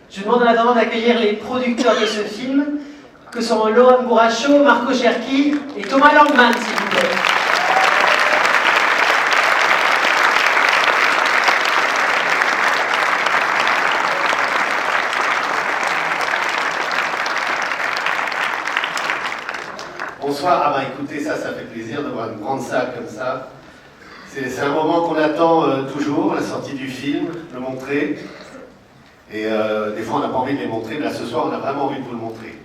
Je demande en attendant d'accueillir les producteurs de ce film, que sont Laurent Bourrachaud, Marco Cherki et Thomas Langman, s'il vous plaît. Bonsoir. Ah bah écoutez, ça fait plaisir de voir une grande salle comme ça. C'est un moment qu'on attend toujours, la sortie du film, le montrer. Et des fois on n'a pas envie de les montrer, mais là ce soir on a vraiment envie de vous le montrer.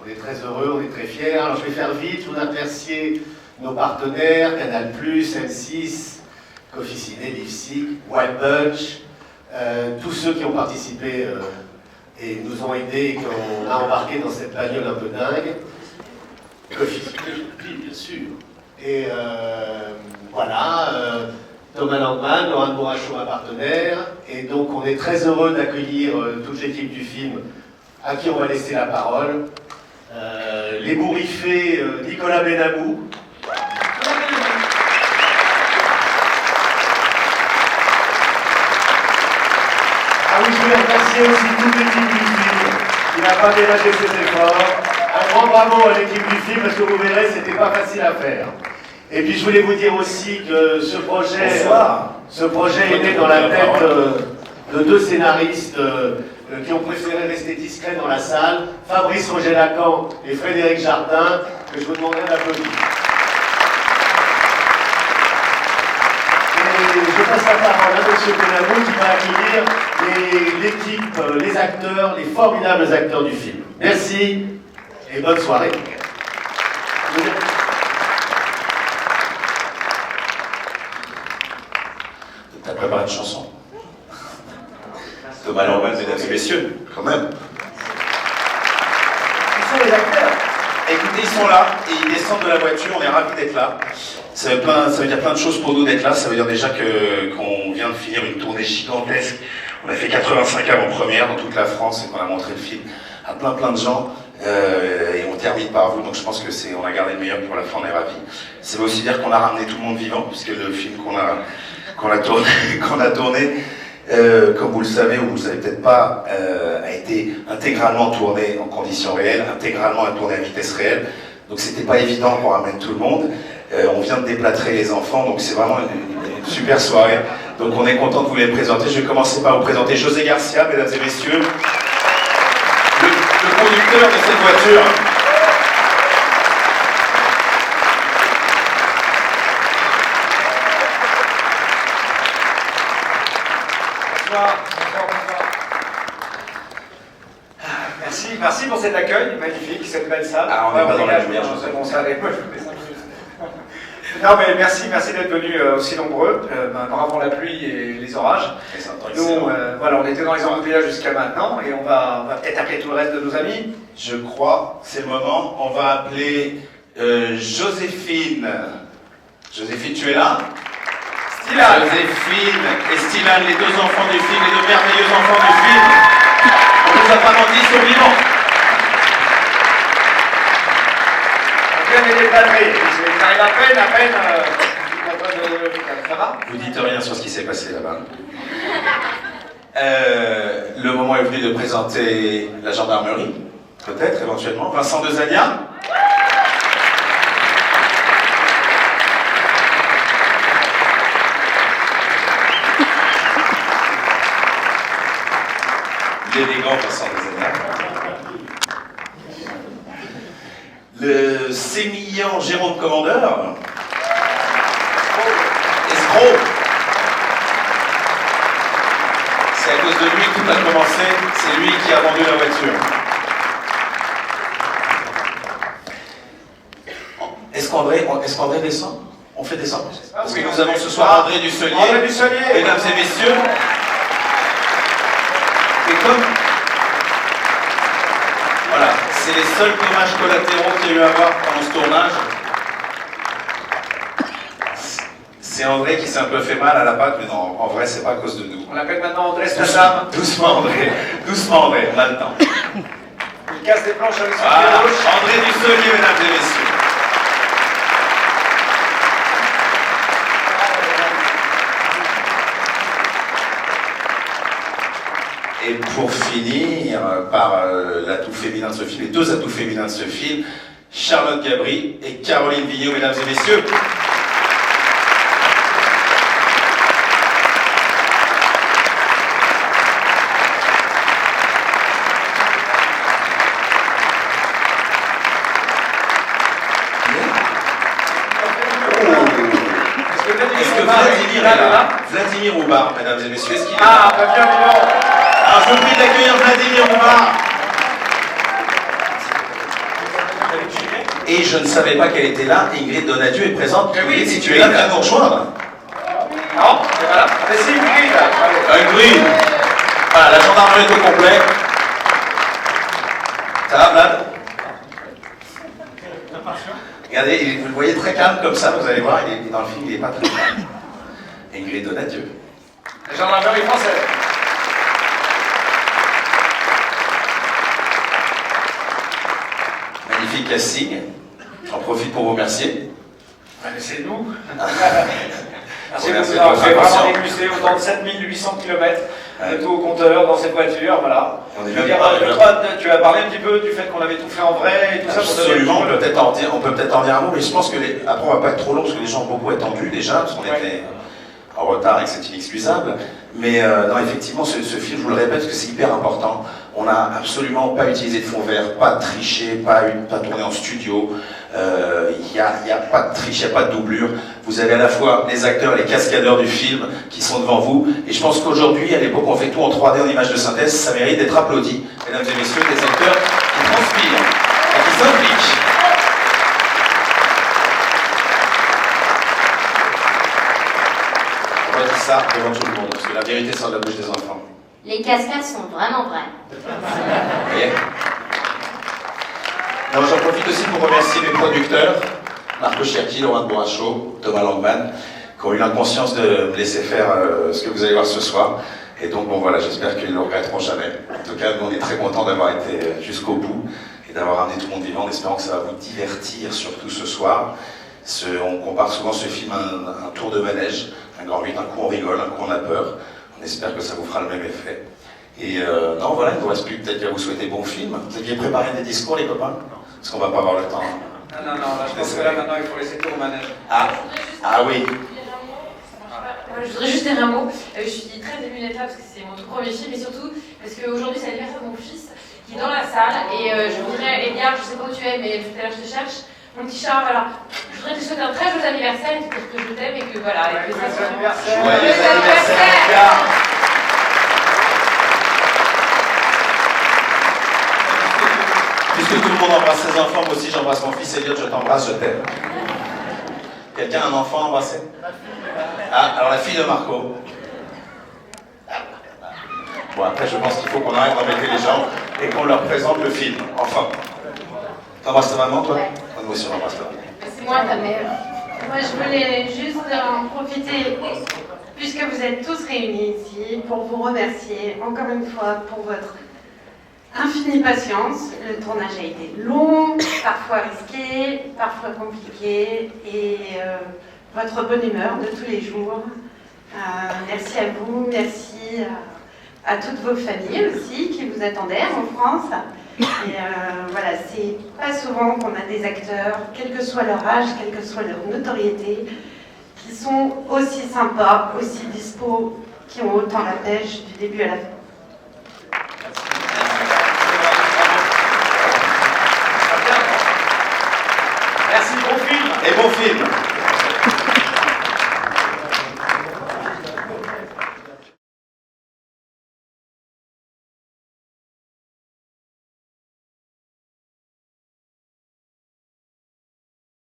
On est très heureux, on est très fiers. Alors je vais faire vite, je voudrais remercier nos partenaires, Canal+, M6, Coffee Ciné, Lipsic, Wild Bunch, tous ceux qui ont participé et nous ont aidés et qu'on a embarqué dans cette bagnole un peu dingue. Coffee Ciné, bien sûr. Et voilà, Thomas Langman, Laurent Bourrachaud, ma partenaire. Et donc on est très heureux d'accueillir toute l'équipe du film à qui on va laisser la parole. Les bourriffés, Nicolas Benamou. Ah oui, je voulais remercier aussi toute l'équipe du film qui n'a pas ménagé ses efforts. Un grand bravo à l'équipe du film parce que vous verrez, c'était pas facile à faire. Et puis je voulais vous dire aussi que ce projet est né dans la tête de deux scénaristes qui ont préféré rester discrets dans la salle, Fabrice Roger-Lacan et Frédéric Jardin, que je vous demanderai d'applaudir. Et je passe la parole à M. Benamou qui va accueillir l'équipe, les acteurs, les formidables acteurs du film. Merci et bonne soirée. T'as préparé une chanson. Thomas Langman, mesdames et messieurs, quand même. Où sont les acteurs? Écoutez, ils sont là, et ils descendent de la voiture, on est ravis d'être là. Ça veut dire plein de choses pour nous d'être là. Ça veut dire déjà qu'on vient de finir une tournée gigantesque. On a fait 85 avant-premières dans toute la France et qu'on a montré le film à plein de gens. Et on termine par vous, donc je pense que on a gardé le meilleur pour la fin, on est ravis. Ça veut aussi dire qu'on a ramené tout le monde vivant, puisque le film qu'on a tourné, comme vous le savez ou vous le savez peut-être pas, a été intégralement tourné en conditions réelles, intégralement tourné à vitesse réelle. Donc c'était pas évident qu'on ramène tout le monde. On vient de déplâtrer les enfants, donc c'est vraiment une super soirée. Donc on est content de vous les présenter. Je vais commencer par vous présenter José Garcia, mesdames et messieurs, le conducteur de cette voiture. Merci pour cet accueil magnifique, cette belle salle. Ah, on n'est pas dans la lumière, je sais. Bon, ça allait. Non mais merci d'être venus aussi nombreux, avant la pluie et les orages. Nous, voilà, on était dans les embouteillages jusqu'à maintenant et on va peut-être appeler tout le reste de nos amis. Je crois, c'est le moment. On va appeler Joséphine. Joséphine, tu es là? Stylan. Joséphine et Stylan, les deux enfants du film, les deux merveilleux enfants du film. On nous a pas menti, ils sont vivants. Bien les déplâtrés. Ils arrivent à peine. Ça va? Vous dites rien sur ce qui s'est passé là-bas. Le moment est venu de présenter la gendarmerie, peut-être, éventuellement. Vincent Dezania. L'élégant Vincent Dezania. Le sémillant Jérôme Commandeur. Escroc. C'est à cause de lui que tout a commencé. C'est lui qui a vendu la voiture. Est-ce qu'André descend? On fait descendre. Parce que nous avons ce soir André Dusselier. André Dusselier. Mesdames et messieurs. Et comme... Voilà, c'est les seuls dommages collatéraux qu'il y a eu à voir pendant ce tournage. C'est André qui s'est un peu fait mal à la patte, mais non, en vrai, c'est pas à cause de nous. On l'appelle maintenant André Stassam. Doucement André, on a le temps. Il casse des planches avec son pied Voilà, gauche. André Dusselier, mesdames et messieurs. Et pour finir, par l'atout féminin de ce film, les deux atouts féminins de ce film, Charlotte Gabri et Caroline Vigneault, mesdames et messieurs. Est-ce que Vladimir est là? Vladimir Houbard, mesdames et messieurs, est-ce qu'il est là? Ah, bah bien, non. Alors je vous prie d'accueillir Vladimir Houbard. Et je ne savais pas qu'elle était là. Ingrid Donadieu est présente. Mais oui, Ingrid, si tu es là, viens nous rejoindre. Non, c'est pas là. Mais c'est Ingrid. Ingrid. Voilà, la gendarmerie est au complet. Ça va, Vlad? Regardez, vous le voyez très calme comme ça, vous allez voir, il est dans le film, il n'est pas très calme. Ingrid Donadieu. La gendarmerie française. Magnifique casting. J'en profite pour vous remercier. Mais c'est nous. Merci Merci beaucoup. beaucoup. On fait vraiment dégusté autant de 7800 km de tout au compteur dans cette voiture, voilà. On est Je veux bien dire, tu as parlé un petit peu du fait qu'on avait tout fait en vrai et tout ça. Absolument, on peut peut-être en dire un mot, mais je pense que après on va pas être trop long parce que les gens ont beaucoup attendu déjà, parce qu'on était en retard et que c'est inexcusable. Mais non, effectivement, ce film, je vous le répète, parce que c'est hyper important. On n'a absolument pas utilisé de fond vert, pas triché, pas tourné en studio. Il n'y a pas de triche, il n'y a pas de doublure. Vous avez à la fois les acteurs et les cascadeurs du film qui sont devant vous. Et je pense qu'aujourd'hui, à l'époque, on fait tout en 3D, en image de synthèse, ça mérite d'être applaudi. Mesdames et messieurs, des acteurs qui transpirent et qui s'impliquent. On va dire ça devant tout le monde, parce que la vérité sort de la bouche des enfants. Les cascades sont vraiment vraies. Vous voyez? Alors j'en profite aussi pour remercier mes producteurs, Marco Cherki, Laurent Bourrachaud, Thomas Langman, qui ont eu l'inconscience de me laisser faire ce que vous allez voir ce soir. Et donc bon voilà, j'espère qu'ils ne le regretteront jamais. En tout cas, nous on est très contents d'avoir été jusqu'au bout et d'avoir amené tout le monde vivant, en espérant que ça va vous divertir, surtout ce soir. On compare souvent ce film à un tour de manège, un grand 8, un coup on rigole, un coup on a peur. On espère que ça vous fera le même effet. Et non, voilà, il ne vous reste plus peut-être qu'à vous souhaiter bon film. Vous aviez préparé des discours, les copains? Parce qu'on va pas avoir le temps. Non, là, je pense que là, maintenant, il faut laisser tout au manège. Ah oui. Je voudrais juste dire un mot. Je suis très émue d'être là parce que c'est mon tout premier film, et surtout parce qu'aujourd'hui c'est l'anniversaire de mon fils qui est dans la salle. Et je voudrais, Edgar, je sais pas où tu es, mais tout à l'heure je te cherche. Mon petit chat, voilà. Je voudrais te souhaiter un très joyeux anniversaire et te dire que je t'aime et que voilà. Et que ça soit anniversaire. Joyeux anniversaire, Edgar. Puisque tout le monde embrasse ses enfants, moi aussi j'embrasse mon fils. Elliot, je t'embrasse, je t'aime. Quelqu'un a un enfant à embrasser? Ah, alors la fille de Marco. Bon, après je pense qu'il faut qu'on arrête d'embêter les gens et qu'on leur présente le film, enfin. T'embrasses ta maman, toi? Moi aussi on embrasse ta maman. c'est moi ta mère. Moi je voulais juste en profiter, puisque vous êtes tous réunis ici, pour vous remercier encore une fois pour votre infinie patience. Le tournage a été long, parfois risqué, parfois compliqué, et votre bonne humeur de tous les jours. Merci à vous, merci à toutes vos familles aussi qui vous attendaient en France. Et voilà, c'est pas souvent qu'on a des acteurs, quel que soit leur âge, quelle que soit leur notoriété, qui sont aussi sympas, aussi dispo, qui ont autant la pêche du début à la fin. Merci, bon film. Et bon film.